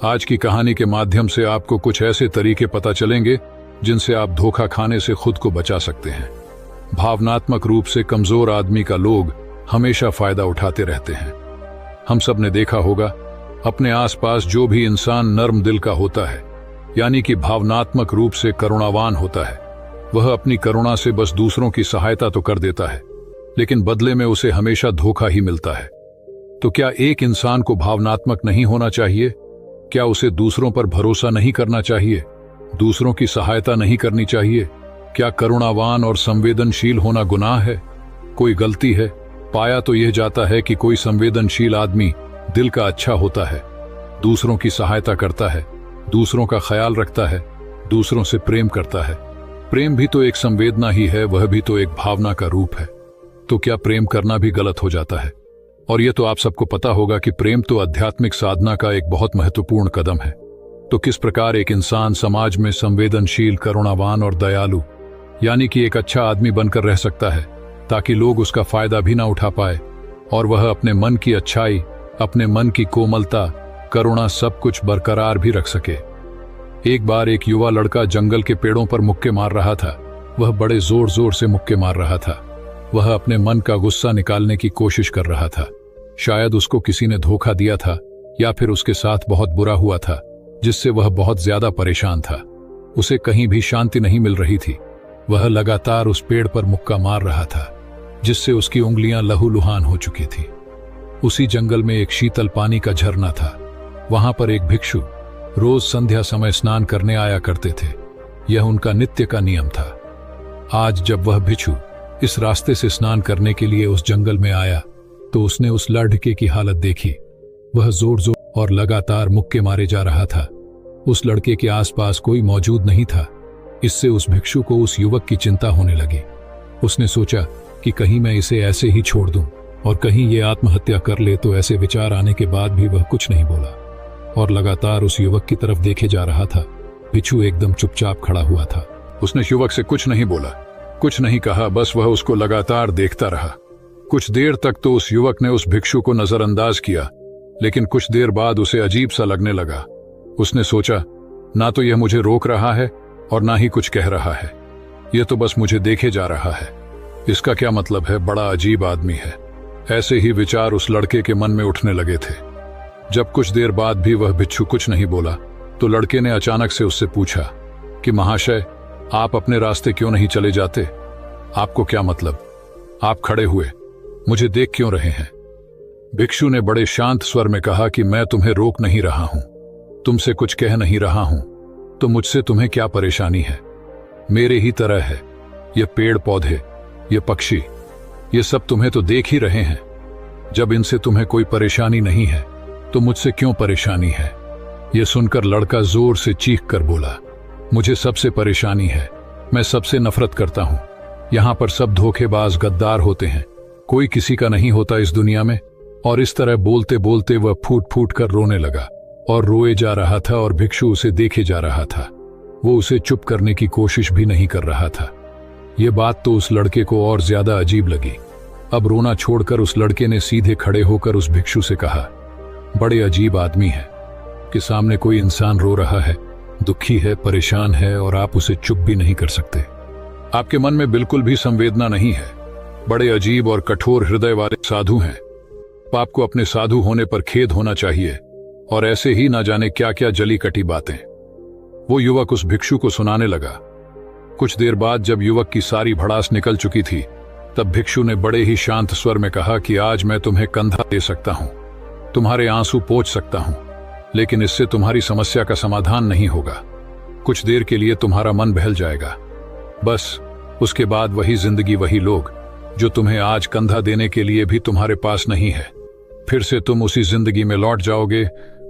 आज की कहानी के माध्यम से आपको कुछ ऐसे तरीके पता चलेंगे जिनसे आप धोखा खाने से खुद को बचा सकते हैं। भावनात्मक रूप से कमजोर आदमी का लोग हमेशा फायदा उठाते रहते हैं। हम सब ने देखा होगा, अपने आसपास जो भी इंसान नर्म दिल का होता है, यानी कि भावनात्मक रूप से करुणावान होता है, वह अपनी करुणा से बस दूसरों की सहायता तो कर देता है, लेकिन बदले में उसे हमेशा धोखा ही मिलता है। तो क्या एक इंसान को भावनात्मक नहीं होना चाहिए? क्या उसे दूसरों पर भरोसा नहीं करना चाहिए? दूसरों की सहायता नहीं करनी चाहिए? क्या करुणावान और संवेदनशील होना गुनाह है? कोई गलती है? पाया तो यह जाता है कि कोई संवेदनशील आदमी दिल का अच्छा होता है, दूसरों की सहायता करता है, दूसरों का ख्याल रखता है, दूसरों से प्रेम करता है। प्रेम भी तो एक संवेदना ही है, वह भी तो एक भावना का रूप है। तो क्या प्रेम करना भी गलत हो जाता है? और यह तो आप सबको पता होगा कि प्रेम तो आध्यात्मिक साधना का एक बहुत महत्वपूर्ण कदम है। तो किस प्रकार एक इंसान समाज में संवेदनशील, करुणावान और दयालु, यानी कि एक अच्छा आदमी बनकर रह सकता है, ताकि लोग उसका फायदा भी ना उठा पाए और वह अपने मन की अच्छाई, अपने मन की कोमलता, करुणा सब कुछ बरकरार भी रख सके। एक बार एक युवा लड़का जंगल के पेड़ों पर मुक्के मार रहा था। वह बड़े जोर जोर से मुक्के मार रहा था। वह अपने मन का गुस्सा निकालने की कोशिश कर रहा था। शायद उसको किसी ने धोखा दिया था या फिर उसके साथ बहुत बुरा हुआ था, जिससे वह बहुत ज्यादा परेशान था। उसे कहीं भी शांति नहीं मिल रही थी। वह लगातार उस पेड़ पर मुक्का मार रहा था, जिससे उसकी उंगलियां लहूलुहान हो चुकी थी। उसी जंगल में एक शीतल पानी का झरना था। वहां पर एक भिक्षु रोज संध्या समय स्नान करने आया करते थे। यह उनका नित्य का नियम था। आज जब वह भिक्षु इस रास्ते से स्नान करने के लिए उस जंगल में आया, तो उसने उस लड़के की हालत देखी। वह जोर जोर और लगातार मुक्के मारे जा रहा था। उस लड़के के आसपास कोई मौजूद नहीं था। इससे उस भिक्षु को उस युवक की चिंता होने लगी। उसने सोचा कि कहीं मैं इसे ऐसे ही छोड़ दूं और कहीं ये आत्महत्या कर ले। तो ऐसे विचार आने के बाद भी वह कुछ नहीं बोला और लगातार उस युवक की तरफ देखे जा रहा था। भिक्षु एकदम चुपचाप खड़ा हुआ था। उसने युवक से कुछ नहीं बोला, कुछ नहीं कहा, बस वह उसको लगातार देखता रहा। कुछ देर तक तो उस युवक ने उस भिक्षु को नजरअंदाज किया, लेकिन कुछ देर बाद उसे अजीब सा लगने लगा। उसने सोचा, ना तो यह मुझे रोक रहा है और ना ही कुछ कह रहा है, यह तो बस मुझे देखे जा रहा है। इसका क्या मतलब है? बड़ा अजीब आदमी है। ऐसे ही विचार उस लड़के के मन में उठने लगे थे। जब कुछ देर बाद भी वह भिक्षु कुछ नहीं बोला, तो लड़के ने अचानक से उससे पूछा कि महाशय, आप अपने रास्ते क्यों नहीं चले जाते? आपको क्या मतलब? आप खड़े हुए मुझे देख क्यों रहे हैं? भिक्षु ने बड़े शांत स्वर में कहा कि मैं तुम्हें रोक नहीं रहा हूं, तुमसे कुछ कह नहीं रहा हूं, तो मुझसे तुम्हें क्या परेशानी है? मेरे ही तरह है। ये पेड़ पौधे, ये पक्षी, ये सब तुम्हें तो देख ही रहे हैं। जब इनसे तुम्हें कोई परेशानी नहीं है, तो मुझसे क्यों परेशानी है? यह सुनकर लड़का जोर से चीख कर बोला, मुझे सबसे परेशानी है। मैं सबसे नफरत करता हूं। यहां पर सब धोखेबाज, गद्दार होते हैं। कोई किसी का नहीं होता इस दुनिया में। और इस तरह बोलते बोलते वह फूट फूट कर रोने लगा और रोए जा रहा था और भिक्षु उसे देखे जा रहा था। वो उसे चुप करने की कोशिश भी नहीं कर रहा था। ये बात तो उस लड़के को और ज्यादा अजीब लगी। अब रोना छोड़कर उस लड़के ने सीधे खड़े होकर उस भिक्षु से कहा, बड़े अजीब आदमी है कि सामने कोई इंसान रो रहा है, दुखी है, परेशान है और आप उसे चुप भी नहीं कर सकते। आपके मन में बिल्कुल भी संवेदना नहीं है। बड़े अजीब और कठोर हृदय वाले साधु हैं। आपको अपने साधु होने पर खेद होना चाहिए और ऐसे ही ना जाने क्या क्या जली कटी बातें वो युवक उस भिक्षु को सुनाने लगा। कुछ देर बाद जब युवक की सारी भड़ास निकल चुकी थी, तब भिक्षु ने बड़े ही शांत स्वर में कहा कि आज मैं तुम्हें कंधा दे सकता हूं, तुम्हारे आंसू पोंछ सकता हूं, लेकिन इससे तुम्हारी समस्या का समाधान नहीं होगा। कुछ देर के लिए तुम्हारा मन बहल जाएगा, बस उसके बाद वही जिंदगी, वही लोग जो तुम्हें आज कंधा देने के लिए भी तुम्हारे पास नहीं है। फिर से तुम उसी जिंदगी में लौट जाओगे।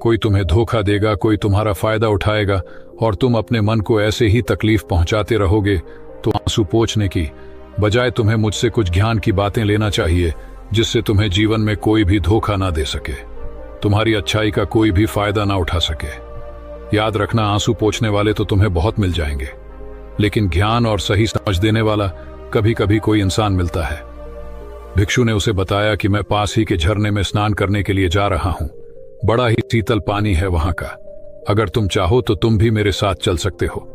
कोई तुम्हें धोखा देगा, कोई तुम्हारा फायदा उठाएगा और तुम अपने मन को ऐसे ही तकलीफ पहुंचाते रहोगे। तो आंसू पोंछने की बजाय तुम्हें मुझसे कुछ ज्ञान की बातें लेना चाहिए, जिससे तुम्हें जीवन में कोई भी धोखा ना दे सके, तुम्हारी अच्छाई का कोई भी फायदा ना उठा सके। याद रखना, आंसू पोंछने वाले तो तुम्हें बहुत मिल जाएंगे, लेकिन ज्ञान और सही समझ देने वाला कभी कभी कोई इंसान मिलता है। भिक्षु ने उसे बताया कि मैं पास ही के झरने में स्नान करने के लिए जा रहा हूं। बड़ा ही शीतल पानी है वहां का। अगर तुम चाहो तो तुम भी मेरे साथ चल सकते हो।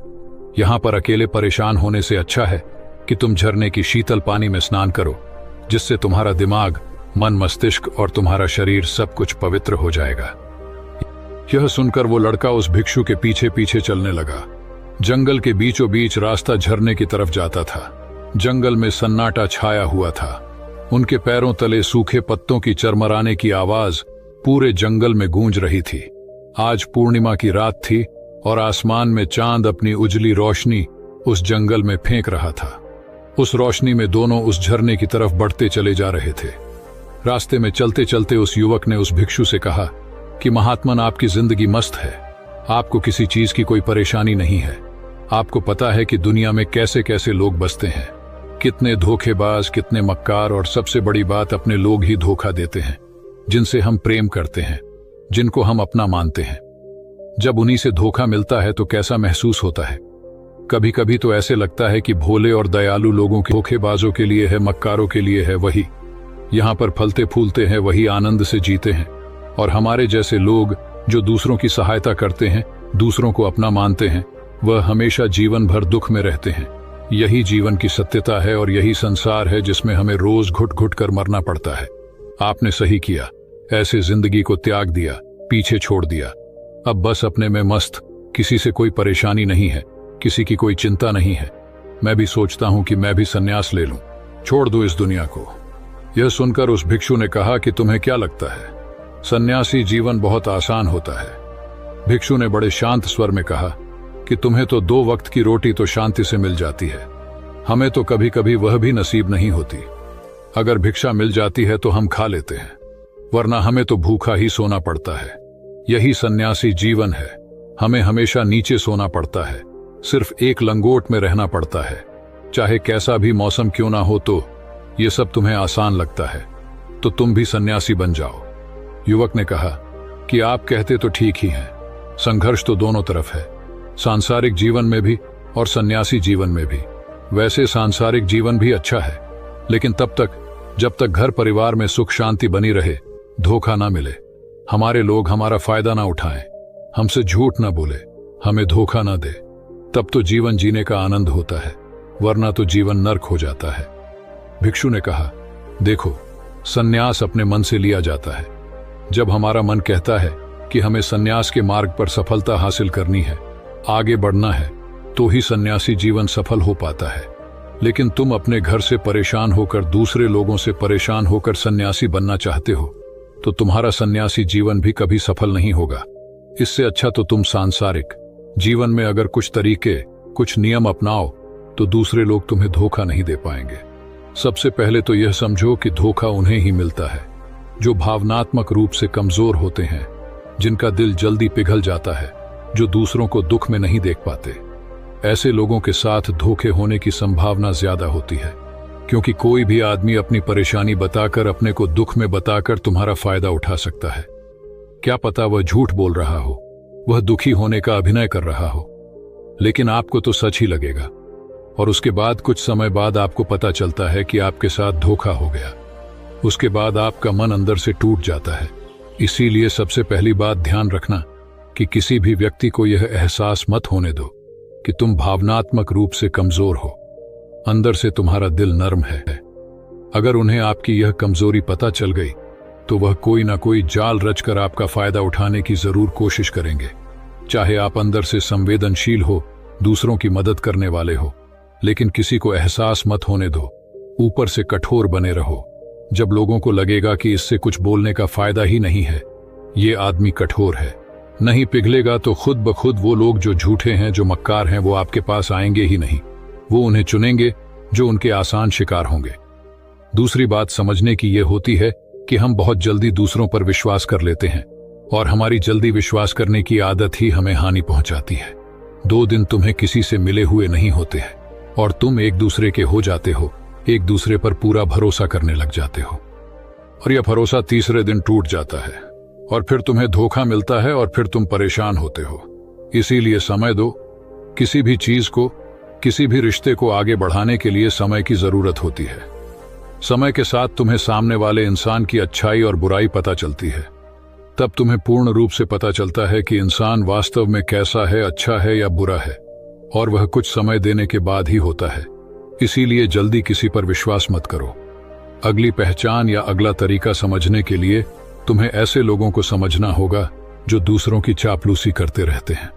यहां पर अकेले परेशान होने से अच्छा है कि तुम झरने की शीतल पानी में स्नान करो, जिससे तुम्हारा दिमाग, मन, मस्तिष्क और तुम्हारा शरीर सब कुछ पवित्र हो जाएगा। यह सुनकर वो लड़का उस भिक्षु के पीछे पीछे चलने लगा। जंगल के बीचों बीच रास्ता झरने की तरफ जाता था। जंगल में सन्नाटा छाया हुआ था। उनके पैरों तले सूखे पत्तों की चरमराने की आवाज पूरे जंगल में गूंज रही थी। आज पूर्णिमा की रात थी और आसमान में चांद अपनी उजली रोशनी उस जंगल में फेंक रहा था। उस रोशनी में दोनों उस झरने की तरफ बढ़ते चले जा रहे थे। रास्ते में चलते चलते उस युवक ने उस भिक्षु से कहा कि महात्मन, आपकी जिंदगी मस्त है। आपको किसी चीज की कोई परेशानी नहीं है। आपको पता है कि दुनिया में कैसे कैसे लोग बसते हैं, कितने धोखेबाज, कितने मक्कार, और सबसे बड़ी बात, अपने लोग ही धोखा देते हैं, जिनसे हम प्रेम करते हैं, जिनको हम अपना मानते हैं। जब उन्हीं से धोखा मिलता है तो कैसा महसूस होता है। कभी कभी तो ऐसे लगता है कि भोले और दयालु लोगों के धोखेबाजों के लिए है, मक्कारों के लिए है वही यहां पर फलते फूलते हैं, वही आनंद से जीते हैं। और हमारे जैसे लोग जो दूसरों की सहायता करते हैं, दूसरों को अपना मानते हैं, वह हमेशा जीवन भर दुख में रहते हैं। यही जीवन की सत्यता है और यही संसार है जिसमें हमें रोज घुट घुट कर मरना पड़ता है। आपने सही किया, ऐसे जिंदगी को त्याग दिया, पीछे छोड़ दिया। अब बस अपने में मस्त, किसी से कोई परेशानी नहीं है, किसी की कोई चिंता नहीं है। मैं भी सोचता हूं कि मैं भी संन्यास ले लूं, छोड़ दूं इस दुनिया को। यह सुनकर उस भिक्षु ने कहा कि तुम्हें क्या लगता है, सन्यासी जीवन बहुत आसान होता है। भिक्षु ने बड़े शांत स्वर में कहा कि तुम्हें तो 2 वक्त की रोटी तो शांति से मिल जाती है, हमें तो कभी कभी वह भी नसीब नहीं होती। अगर भिक्षा मिल जाती है तो हम खा लेते हैं, वरना हमें तो भूखा ही सोना पड़ता है। यही सन्यासी जीवन है। हमें हमेशा नीचे सोना पड़ता है, सिर्फ एक लंगोट में रहना पड़ता है, चाहे कैसा भी मौसम क्यों ना हो। तो ये सब तुम्हें आसान लगता है तो तुम भी सन्यासी बन जाओ। युवक ने कहा कि आप कहते तो ठीक ही हैं, संघर्ष तो दोनों तरफ है, सांसारिक जीवन में भी और सन्यासी जीवन में भी। वैसे सांसारिक जीवन भी अच्छा है, लेकिन तब तक जब तक घर परिवार में सुख शांति बनी रहे, धोखा ना मिले, हमारे लोग हमारा फायदा ना उठाएं, हमसे झूठ ना बोले, हमें धोखा ना दे, तब तो जीवन जीने का आनंद होता है, वरना तो जीवन नर्क हो जाता है। भिक्षु ने कहा, देखो, सन्यास अपने मन से लिया जाता है। जब हमारा मन कहता है कि हमें सन्यास के मार्ग पर सफलता हासिल करनी है, आगे बढ़ना है, तो ही सन्यासी जीवन सफल हो पाता है। लेकिन तुम अपने घर से परेशान होकर, दूसरे लोगों से परेशान होकर सन्यासी बनना चाहते हो, तो तुम्हारा सन्यासी जीवन भी कभी सफल नहीं होगा। इससे अच्छा तो तुम सांसारिक जीवन में अगर कुछ तरीके, कुछ नियम अपनाओ, तो दूसरे लोग तुम्हें धोखा नहीं दे पाएंगे। सबसे पहले तो यह समझो कि धोखा उन्हें ही मिलता है जो भावनात्मक रूप से कमजोर होते हैं, जिनका दिल जल्दी पिघल जाता है, जो दूसरों को दुख में नहीं देख पाते। ऐसे लोगों के साथ धोखे होने की संभावना ज्यादा होती है, क्योंकि कोई भी आदमी अपनी परेशानी बताकर, अपने को दुख में बताकर तुम्हारा फायदा उठा सकता है। क्या पता वह झूठ बोल रहा हो, वह दुखी होने का अभिनय कर रहा हो, लेकिन आपको तो सच ही लगेगा। और उसके बाद कुछ समय बाद आपको पता चलता है कि आपके साथ धोखा हो गया। उसके बाद आपका मन अंदर से टूट जाता है। इसीलिए सबसे पहली बात ध्यान रखना कि किसी भी व्यक्ति को यह एहसास मत होने दो कि तुम भावनात्मक रूप से कमजोर हो, अंदर से तुम्हारा दिल नर्म है। अगर उन्हें आपकी यह कमजोरी पता चल गई तो वह कोई ना कोई जाल रचकर आपका फायदा उठाने की जरूर कोशिश करेंगे। चाहे आप अंदर से संवेदनशील हो, दूसरों की मदद करने वाले हो, लेकिन किसी को एहसास मत होने दो। ऊपर से कठोर बने रहो। जब लोगों को लगेगा कि इससे कुछ बोलने का फायदा ही नहीं है, ये आदमी कठोर है, नहीं पिघलेगा, तो खुद ब खुद वो लोग जो झूठे हैं, जो मक्कार हैं, वो आपके पास आएंगे ही नहीं। वो उन्हें चुनेंगे जो उनके आसान शिकार होंगे। दूसरी बात समझने की ये होती है कि हम बहुत जल्दी दूसरों पर विश्वास कर लेते हैं, और हमारी जल्दी विश्वास करने की आदत ही हमें हानि पहुंचाती है। 2 दिन तुम्हें किसी से मिले हुए नहीं होते हैं और तुम एक दूसरे के हो जाते हो, एक दूसरे पर पूरा भरोसा करने लग जाते हो, और यह भरोसा तीसरे दिन टूट जाता है और फिर तुम्हें धोखा मिलता है और फिर तुम परेशान होते हो। इसीलिए समय दो। किसी भी चीज को, किसी भी रिश्ते को आगे बढ़ाने के लिए समय की जरूरत होती है। समय के साथ तुम्हें सामने वाले इंसान की अच्छाई और बुराई पता चलती है। तब तुम्हें पूर्ण रूप से पता चलता है कि इंसान वास्तव में कैसा है, अच्छा है या बुरा है, और वह कुछ समय देने के बाद ही होता है। इसीलिए जल्दी किसी पर विश्वास मत करो। अगली पहचान या अगला तरीका समझने के लिए तुम्हें ऐसे लोगों को समझना होगा जो दूसरों की चापलूसी करते रहते हैं।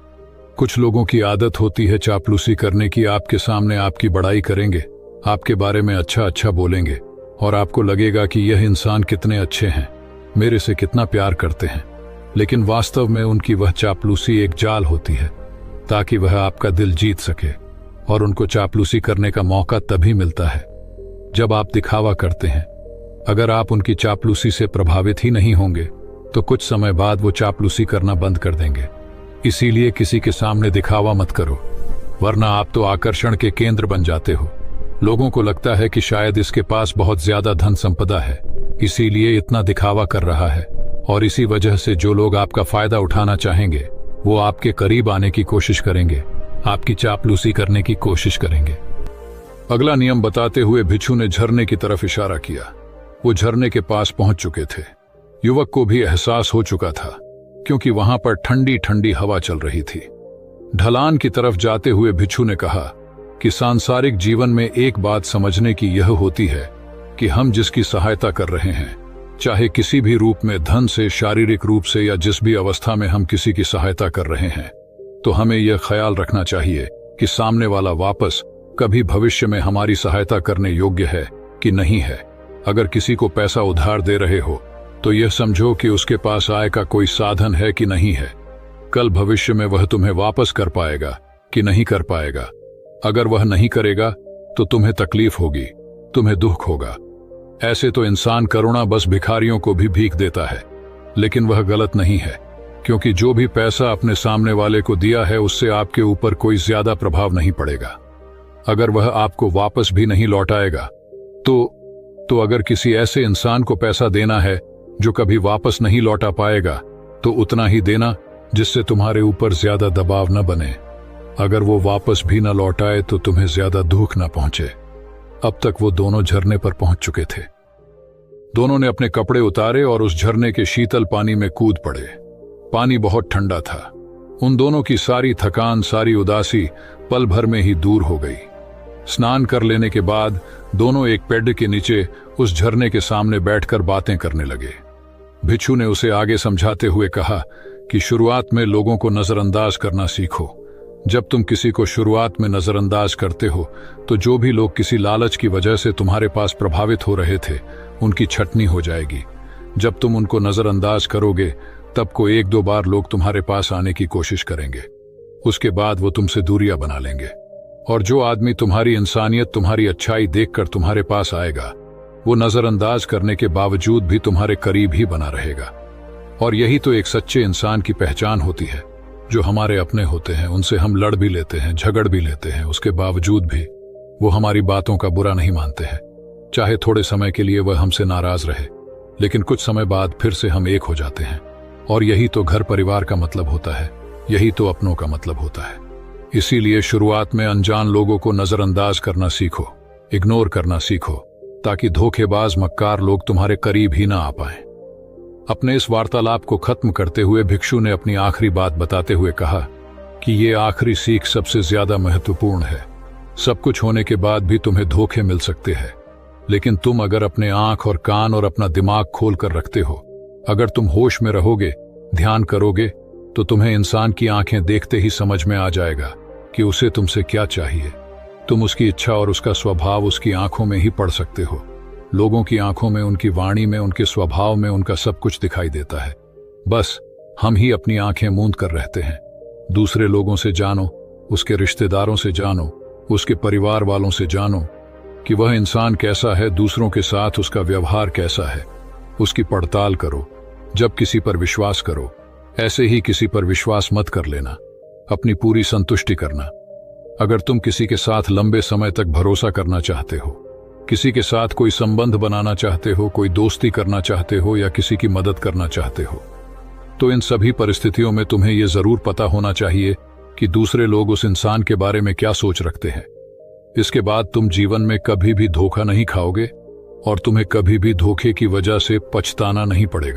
कुछ लोगों की आदत होती है चापलूसी करने की। आपके सामने आपकी बड़ाई करेंगे, आपके बारे में अच्छा अच्छा बोलेंगे, और आपको लगेगा कि यह इंसान कितने अच्छे हैं, मेरे से कितना प्यार करते हैं। लेकिन वास्तव में उनकी वह चापलूसी एक जाल होती है, ताकि वह आपका दिल जीत सके। और उनको चापलूसी करने का मौका तभी मिलता है जब आप दिखावा करते हैं। अगर आप उनकी चापलूसी से प्रभावित ही नहीं होंगे तो कुछ समय बाद वो चापलूसी करना बंद कर देंगे। इसीलिए किसी के सामने दिखावा मत करो, वरना आप तो आकर्षण के केंद्र बन जाते हो। लोगों को लगता है कि शायद इसके पास बहुत ज्यादा धन संपदा है, इसीलिए इतना दिखावा कर रहा है, और इसी वजह से जो लोग आपका फायदा उठाना चाहेंगे वो आपके करीब आने की कोशिश करेंगे, आपकी चापलूसी करने की कोशिश करेंगे। अगला नियम बताते हुए भिक्षु ने झरने की तरफ इशारा किया। वो झरने के पास पहुंच चुके थे। युवक को भी एहसास हो चुका था, क्योंकि वहां पर ठंडी ठंडी हवा चल रही थी। ढलान की तरफ जाते हुए भिक्षु ने कहा कि सांसारिक जीवन में एक बात समझने की यह होती है कि हम जिसकी सहायता कर रहे हैं, चाहे किसी भी रूप में, धन से, शारीरिक रूप से, या जिस भी अवस्था में हम किसी की सहायता कर रहे हैं, तो हमें यह ख्याल रखना चाहिए कि सामने वाला वापस कभी भविष्य में हमारी सहायता करने योग्य है कि नहीं है। अगर किसी को पैसा उधार दे रहे हो तो यह समझो कि उसके पास आय का कोई साधन है कि नहीं है। कल भविष्य में वह तुम्हें वापस कर पाएगा कि नहीं कर पाएगा। अगर वह नहीं करेगा तो तुम्हें तकलीफ होगी, तुम्हें दुख होगा। ऐसे तो इंसान करुणा बस भिखारियों को भी भीख देता है, लेकिन वह गलत नहीं है, क्योंकि जो भी पैसा अपने सामने वाले को दिया है उससे आपके ऊपर कोई ज्यादा प्रभाव नहीं पड़ेगा। अगर वह आपको वापस भी नहीं लौटाएगा तो अगर किसी ऐसे इंसान को पैसा देना है जो कभी वापस नहीं लौटा पाएगा, तो उतना ही देना जिससे तुम्हारे ऊपर ज्यादा दबाव न बने। अगर वो वापस भी न लौटाए तो तुम्हें ज्यादा दुख न पहुंचे। अब तक वो दोनों झरने पर पहुंच चुके थे। दोनों ने अपने कपड़े उतारे और उस झरने के शीतल पानी में कूद पड़े। पानी बहुत ठंडा था। उन दोनों की सारी थकान, सारी उदासी पल भर में ही दूर हो गई। स्नान कर लेने के बाद दोनों एक पेड़ के नीचे उस झरने के सामने बैठकर बातें करने लगे। भिक्षु ने उसे आगे समझाते हुए कहा कि शुरुआत में लोगों को नजरअंदाज करना सीखो। जब तुम किसी को शुरुआत में नजरअंदाज करते हो तो जो भी लोग किसी लालच की वजह से तुम्हारे पास प्रभावित हो रहे थे, उनकी छटनी हो जाएगी। जब तुम उनको नजरअंदाज करोगे तब को एक दो बार लोग तुम्हारे पास आने की कोशिश करेंगे। उसके बाद वो तुमसे दूरियां बना लेंगे। और जो आदमी तुम्हारी इंसानियत, तुम्हारी अच्छाई देखकर तुम्हारे पास आएगा, वो नजरअंदाज करने के बावजूद भी तुम्हारे करीब ही बना रहेगा। और यही तो एक सच्चे इंसान की पहचान होती है। जो हमारे अपने होते हैं उनसे हम लड़ भी लेते हैं, झगड़ भी लेते हैं, उसके बावजूद भी वो हमारी बातों का बुरा नहीं मानते हैं। चाहे थोड़े समय के लिए वह हमसे नाराज रहे, लेकिन कुछ समय बाद फिर से हम एक हो जाते हैं। और यही तो घर परिवार का मतलब होता है, यही तो अपनों का मतलब होता है। इसीलिए शुरुआत में अनजान लोगों को नजरअंदाज करना सीखो, इग्नोर करना सीखो, ताकि धोखेबाज मक्कार लोग तुम्हारे करीब ही ना आ पाएं। अपने इस वार्तालाप को खत्म करते हुए भिक्षु ने अपनी आखिरी बात बताते हुए कहा कि ये आखिरी सीख सबसे ज्यादा महत्वपूर्ण है। सब कुछ होने के बाद भी तुम्हें धोखे मिल सकते हैं, लेकिन तुम अगर अपने आंख और कान और अपना दिमाग खोल कर रखते हो, अगर तुम होश में रहोगे, ध्यान करोगे, तो तुम्हें इंसान की आंखें देखते ही समझ में आ जाएगा कि उसे तुमसे क्या चाहिए। तुम उसकी इच्छा और उसका स्वभाव उसकी आंखों में ही पढ़ सकते हो। लोगों की आंखों में, उनकी वाणी में, उनके स्वभाव में उनका सब कुछ दिखाई देता है। बस हम ही अपनी आंखें मूंद कर रहते हैं। दूसरे लोगों से जानो, उसके रिश्तेदारों से जानो, उसके परिवार वालों से जानो कि वह इंसान कैसा है, दूसरों के साथ उसका व्यवहार कैसा है। उसकी पड़ताल करो। जब किसी पर विश्वास करो, ऐसे ही किसी पर विश्वास मत कर लेना। अपनी पूरी संतुष्टि करना। अगर तुम किसी के साथ लंबे समय तक भरोसा करना चाहते हो, किसी के साथ कोई संबंध बनाना चाहते हो, कोई दोस्ती करना चाहते हो या किसी की मदद करना चाहते हो, तो इन सभी परिस्थितियों में तुम्हें यह जरूर पता होना चाहिए कि दूसरे लोग उस इंसान के बारे में क्या सोच रखते हैं। इसके बाद तुम जीवन में कभी भी धोखा नहीं खाओगे और तुम्हें कभी भी धोखे की वजह से पछताना नहीं पड़ेगा।